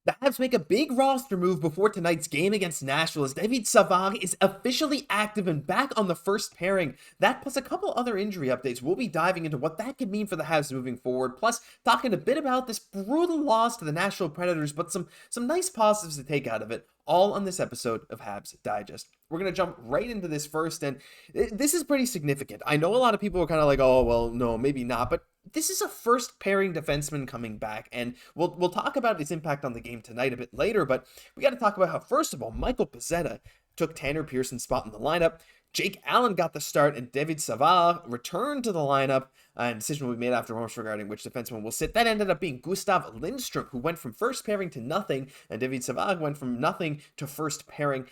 The Habs make a big roster move before tonight's game against Nashville as David Savard is officially active and back on the first pairing. That plus a couple other injury updates. We'll be diving into what that could mean for the Habs moving forward, plus talking a bit about this brutal loss to the Nashville Predators, but some nice positives to take out of it, all on this episode of Habs Digest. We're going to jump right into this first, and this is pretty significant. I know a lot of people are kind of like, oh, well, no, maybe not, but this is a first pairing defenseman coming back, and we'll talk about its impact on the game tonight a bit later, but we got to talk about how, first of all, Michael Pezzetta took Tanner Pearson's spot in the lineup. Jake Allen got the start, and David Savard returned to the lineup. And decision will be made after moments regarding which defenseman will sit. That ended up being Gustav Lindstrom, who went from first pairing to nothing, and David Savard went from nothing to first pairing.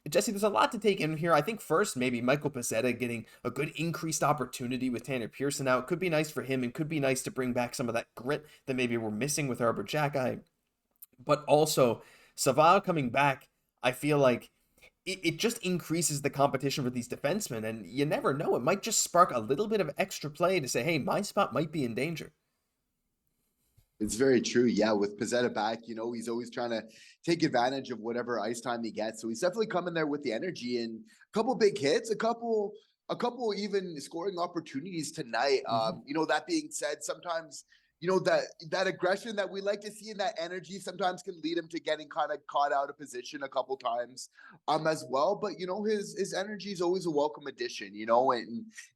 Jesse, there's a lot to take in here. I think first, maybe Michael Pezzetta getting a good increased opportunity with Tanner Pearson out. It could be nice for him, and could be nice to bring back some of that grit that maybe we're missing with Arber Xhekaj. But also, Savard coming back, I feel like it just increases the competition for these defensemen, and you never know. It might just spark a little bit of extra play to say, hey, my spot might be in danger. It's very true. Yeah, with Pezzetta back, he's always trying to take advantage of whatever ice time he gets. So he's definitely coming there with the energy and a couple big hits, a couple even scoring opportunities tonight. That being said, sometimes that aggression that we like to see and that energy sometimes can lead him to getting kind of caught out of position a couple times as well. But his energy is always a welcome addition,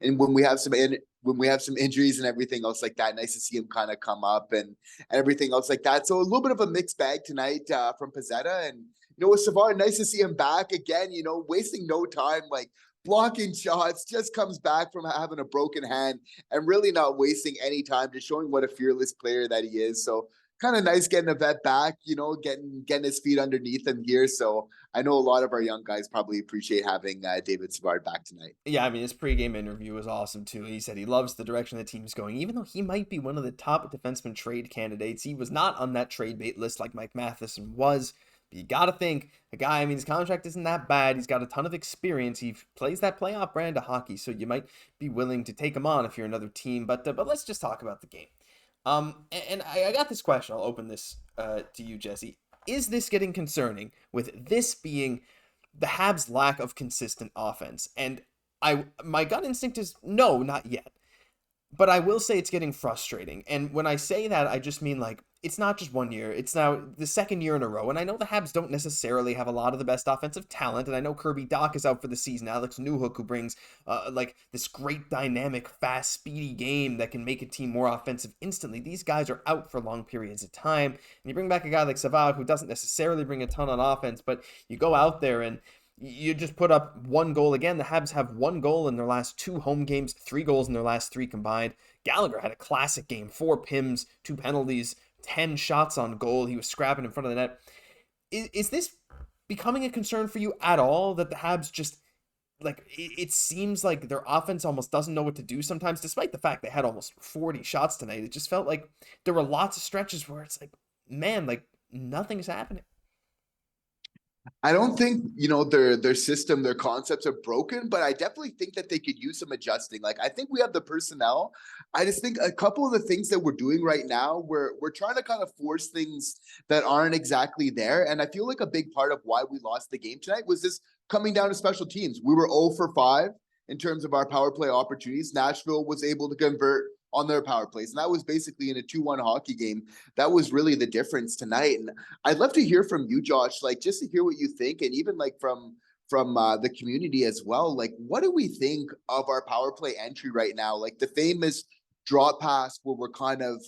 and when we have some injuries and everything else like that, nice to see him kind of come up and everything else like that. So a little bit of a mixed bag tonight from Pezzetta, and with Savard, nice to see him back again, wasting no time, like blocking shots, just comes back from having a broken hand and really not wasting any time, just showing what a fearless player that he is. So kind of nice getting a vet back, getting his feet underneath him here. So I know a lot of our young guys probably appreciate having David Savard back tonight. Yeah, I mean, his pregame interview was awesome too. He said he loves the direction the team's going, even though he might be one of the top defenseman trade candidates. He was not on that trade bait list like Mike Matheson was. You got to think, the guy, I mean, his contract isn't that bad. He's got a ton of experience. He plays that playoff brand of hockey, so you might be willing to take him on if you're another team. But let's just talk about the game. And I got this question. I'll open this to you, Jesse. Is this getting concerning with this being the Habs' lack of consistent offense? And my gut instinct is no, not yet. But I will say it's getting frustrating. And when I say that, I just mean like, it's not just 1 year. It's now the second year in a row. And I know the Habs don't necessarily have a lot of the best offensive talent. And I know Kirby Dach is out for the season. Alex Newhook, who brings like this great dynamic, fast, speedy game that can make a team more offensive instantly. These guys are out for long periods of time. And you bring back a guy like Savard, who doesn't necessarily bring a ton on offense, but you go out there and you just put up one goal again. The Habs have one goal in their last 2 home games, 3 goals in their last 3 combined. Gallagher had a classic game, 4 PIMs, 2 penalties, 10 shots on goal. He was scrapping in front of the net. Is this becoming a concern for you at all, that the Habs just, like, it seems like their offense almost doesn't know what to do sometimes, despite the fact they had almost 40 shots tonight? It just felt like there were lots of stretches where it's like, man, like, nothing's happening. I don't think, their system, their concepts are broken, but I definitely think that they could use some adjusting. Like, I think we have the personnel. I just think a couple of the things that we're doing right now, we're trying to kind of force things that aren't exactly there. And I feel like a big part of why we lost the game tonight was this coming down to special teams. We were 0 for 5 in terms of our power play opportunities. Nashville was able to convert on their power plays. And that was basically in a 2-1 hockey game. That was really the difference tonight. And I'd love to hear from you, Josh, like just to hear what you think. And even like from the community as well. Like, what do we think of our power play entry right now? Like the famous drop pass where we're kind of,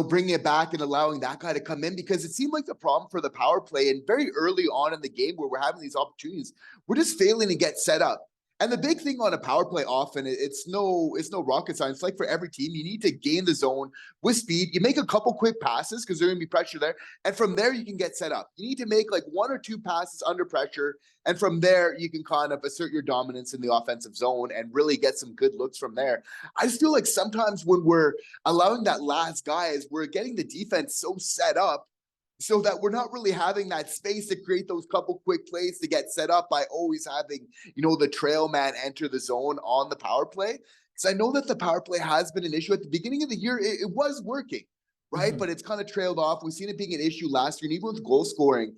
bringing it back and allowing that guy to come in, because it seemed like the problem for the power play and very early on in the game where we're having these opportunities, we're just failing to get set up. And the big thing on a power play often, it's no rocket science. Like for every team, you need to gain the zone with speed. You make a couple quick passes because there's going to be pressure there. And from there, you can get set up. You need to make like 1 or 2 passes under pressure. And from there, you can kind of assert your dominance in the offensive zone and really get some good looks from there. I just feel like sometimes when we're allowing that last guy, is we're getting the defense so set up so that we're not really having that space to create those couple quick plays to get set up by always having, the trail man enter the zone on the power play. Because I know that the power play has been an issue. At the beginning of the year, it was working. right? But it's kind of trailed off. We've seen it being an issue last year, and even with goal scoring.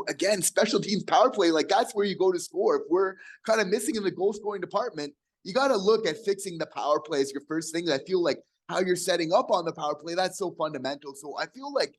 Again, special teams power play, like that's where you go to score. If we're kind of missing in the goal scoring department, you got to look at fixing the power play as your first thing. I feel like how you're setting up on the power play, that's so fundamental. So I feel like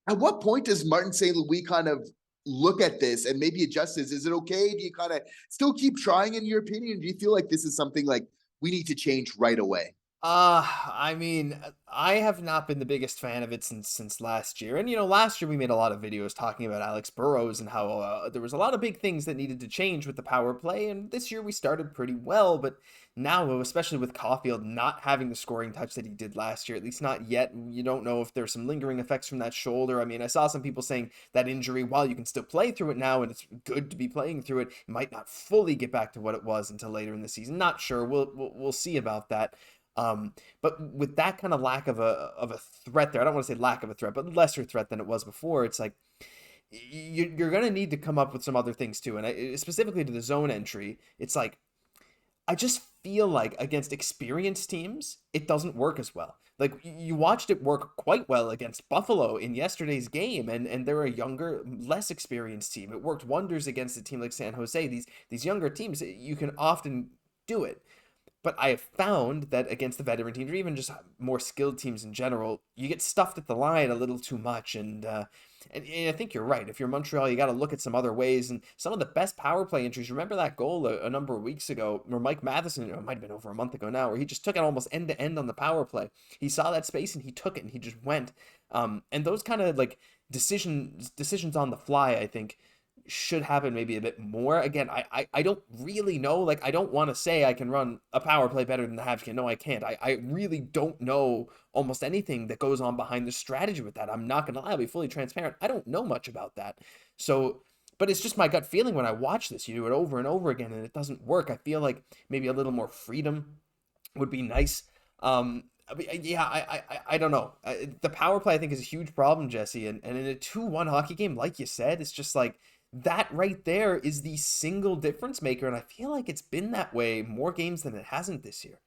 at what point does Martin St. Louis kind of look at this and maybe adjust this? Is it okay? Do you kind of still keep trying in your opinion? Do you feel like this is something like we need to change right away? I mean, I have not been the biggest fan of it since last year. And last year we made a lot of videos talking about Alex Burrows and how there was a lot of big things that needed to change with the power play. And this year we started pretty well, but now, especially with Caufield not having the scoring touch that he did last year, at least not yet, you don't know if there's some lingering effects from that shoulder. I mean, I saw some people saying that injury, while you can still play through it now, and it's good to be playing through it, it might not fully get back to what it was until later in the season. Not sure. We'll see about that. But with that kind of lack of a threat there, I don't want to say lack of a threat, but lesser threat than it was before, it's like you're going to need to come up with some other things too. And specifically to the zone entry, it's like, I just feel like against experienced teams, it doesn't work as well. Like you watched it work quite well against Buffalo in yesterday's game, and they're a younger, less experienced team. It worked wonders against a team like San Jose. These younger teams, you can often do it. But I have found that against the veteran teams, or even just more skilled teams in general, you get stuffed at the line a little too much. And I think you're right. If you're Montreal, you got to look at some other ways. And some of the best power play entries, remember that goal a number of weeks ago, where Mike Matheson, it might have been over a month ago now, where he just took it almost end to end on the power play. He saw that space and he took it and he just went. And those kind of like decisions on the fly, I think, should happen maybe a bit more. Again, I don't really know. Like, I don't want to say I can run a power play better than the Habs can. No, I can't. I really don't know almost anything that goes on behind the strategy with that. I'm not going to lie. I'll be fully transparent. I don't know much about that. So, but it's just my gut feeling when I watch this. You do it over and over again and it doesn't work. I feel like maybe a little more freedom would be nice. Yeah, I don't know. The power play, I think, is a huge problem, Jesse. And in a 2-1 hockey game, like you said, it's just like, that right there is the single difference maker, and I feel like it's been that way more games than it hasn't this year.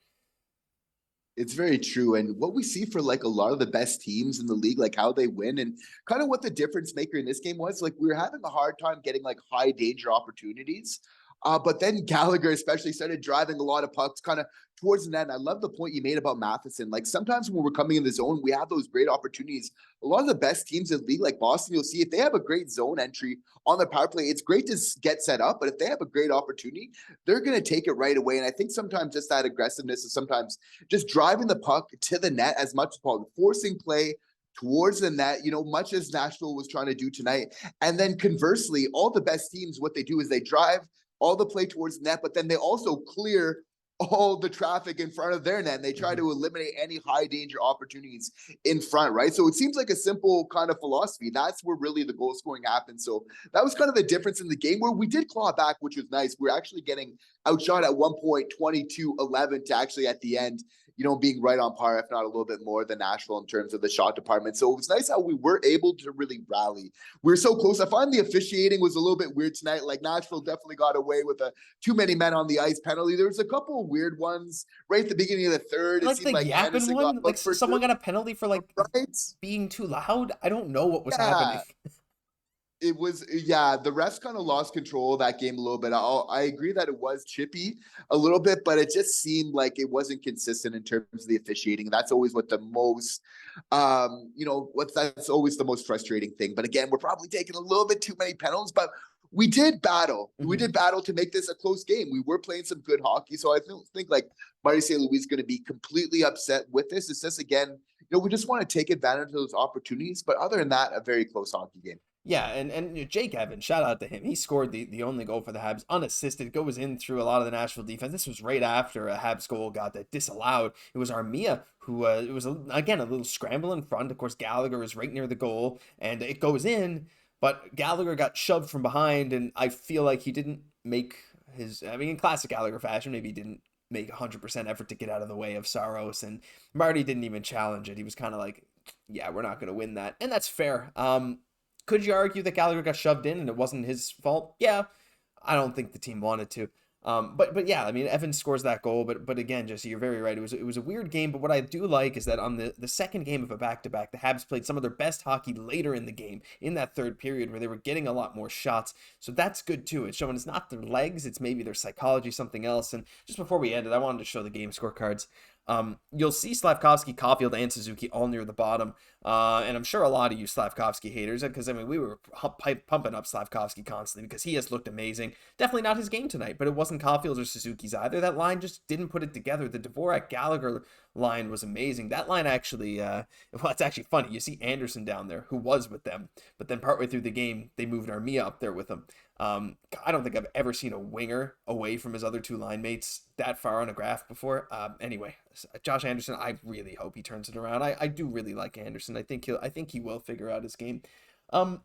It's very true. And what we see for like a lot of the best teams in the league, like how they win and kind of what the difference maker in this game was, like we were having a hard time getting like high danger opportunities. But then Gallagher especially started driving a lot of pucks kind of towards the net. And I love the point you made about Matheson. Like sometimes when we're coming in the zone, we have those great opportunities. A lot of the best teams in the league, like Boston, you'll see if they have a great zone entry on their power play, it's great to get set up. But if they have a great opportunity, they're going to take it right away. And I think sometimes just that aggressiveness is sometimes just driving the puck to the net as much as possible, forcing play towards the net, much as Nashville was trying to do tonight. And then conversely, all the best teams, what they do is they drive all the play towards the net, but then they also clear all the traffic in front of their net, and they try to eliminate any high danger opportunities in front, right? So it seems like a simple kind of philosophy. That's where really the goal scoring happens. So that was kind of the difference in the game where we did claw back, which was nice. We're actually getting outshot at one point, 22-11 to actually at the end, being right on par, if not a little bit more than Nashville in terms of the shot department. So it was nice how we were able to really rally. We were so close. I find the officiating was a little bit weird tonight. Like Nashville definitely got away with a too many men on the ice penalty. There was a couple of weird ones right at the beginning of the third. Like the yapping one, like someone got a penalty for like being too loud. I don't know what was happening. It was, the refs kind of lost control of that game a little bit. I agree that it was chippy a little bit, but it just seemed like it wasn't consistent in terms of the officiating. That's always what the most, that's always the most frustrating thing. But again, we're probably taking a little bit too many penalties, but we did battle. Mm-hmm. We did battle to make this a close game. We were playing some good hockey. So I don't think like Marty St. Louis is going to be completely upset with this. It's just, again, we just want to take advantage of those opportunities. But other than that, a very close hockey game. Yeah, and Jake Evans, shout out to him. He scored the only goal for the Habs, unassisted, goes in through a lot of the Nashville defense. This was right after a Habs goal got that disallowed. It was Armia who, it was, again, a little scramble in front. Of course, Gallagher is right near the goal, and it goes in, but Gallagher got shoved from behind, and I feel like he didn't make in classic Gallagher fashion, maybe he didn't make 100% effort to get out of the way of Saros, and Marty didn't even challenge it. He was kind of like, yeah, we're not going to win that, and that's fair. Could you argue that Gallagher got shoved in and it wasn't his fault? Yeah, I don't think the team wanted to. But yeah, I mean, Evans scores that goal, but again, Jesse, you're very right. It was a weird game, but what I do like is that on the second game of a back-to-back, the Habs played some of their best hockey later in the game, in that third period where they were getting a lot more shots. So that's good too. It's showing it's not their legs, it's maybe their psychology, something else. And just before we ended, I wanted to show the game scorecards. You'll see Slafkovsky, Caufield, and Suzuki all near the bottom. And I'm sure a lot of you Slafkovsky haters, because I mean, we were pumping up Slafkovsky constantly because he has looked amazing. Definitely not his game tonight, but it wasn't Caufield's or Suzuki's either. That line just didn't put it together. The Dvorak Gallagher line was amazing. That line actually, well, it's actually funny. You see Anderson down there, who was with them, but then partway through the game, they moved Armia up there with him. I don't think I've ever seen a winger away from his other two line mates that far on a graph before. Anyway, Josh Anderson, I really hope he turns it around. I do really like Anderson. I think he will figure out his game. But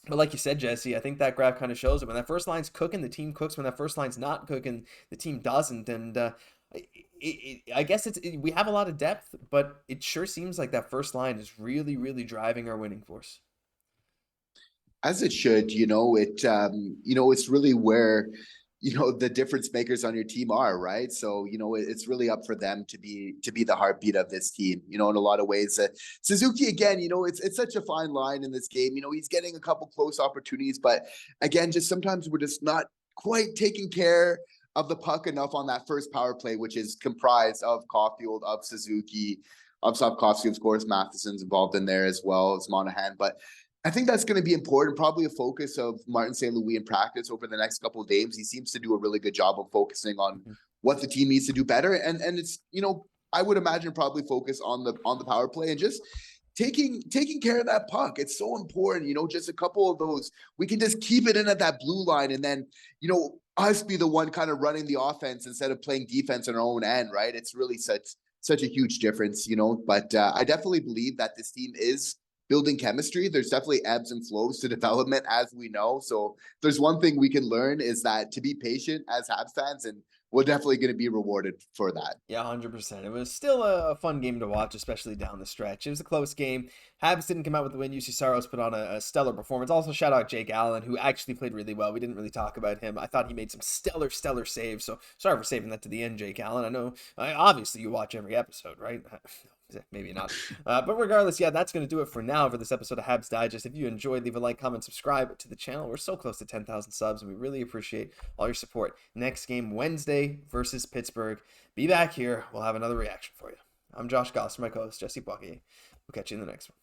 like you said, Jesse, I think that graph kind of shows it. When that first line's cooking, the team cooks. When that first line's not cooking, the team doesn't. And I guess we have a lot of depth, but it sure seems like that first line is really, really driving our winning force. As it should, it's really where, the difference makers on your team are, right? So, it's really up for them to be the heartbeat of this team, in a lot of ways. Suzuki, again, it's such a fine line in this game. He's getting a couple close opportunities, but again, just sometimes we're just not quite taking care of the puck enough on that first power play, which is comprised of Caufield, of Suzuki, of Slafkovsky, of course, Matheson's involved in there as well as Monahan. But I think that's going to be important, probably a focus of Martin St. Louis in practice over the next couple of games. He seems to do a really good job of focusing on what the team needs to do better. And it's, I would imagine probably focus on the power play and just taking care of that puck. It's so important, just a couple of those. We can just keep it in at that blue line and then, us be the one kind of running the offense instead of playing defense on our own end, right? It's really such a huge difference, but I definitely believe that this team is building chemistry. There's definitely ebbs and flows to development, as we know. So there's one thing we can learn is that to be patient as Habs fans, and we're definitely going to be rewarded for that. Yeah, 100%. It was still a fun game to watch, especially down the stretch. It was a close game. Habs didn't come out with the win. UC Saros put on a stellar performance. Also, shout out Jake Allen, who actually played really well. We didn't really talk about him. I thought he made some stellar saves. So sorry for saving that to the end, Jake Allen. I know, obviously, you watch every episode, right? Maybe not. But regardless, yeah, that's going to do it for now for this episode of Habs Digest. If you enjoyed, leave a like, comment, subscribe to the channel. We're so close to 10,000 subs, and we really appreciate all your support. Next game, Wednesday versus Pittsburgh. Be back here. We'll have another reaction for you. I'm Josh Gosse, my co-host, Jesse Poirier. We'll catch you in the next one.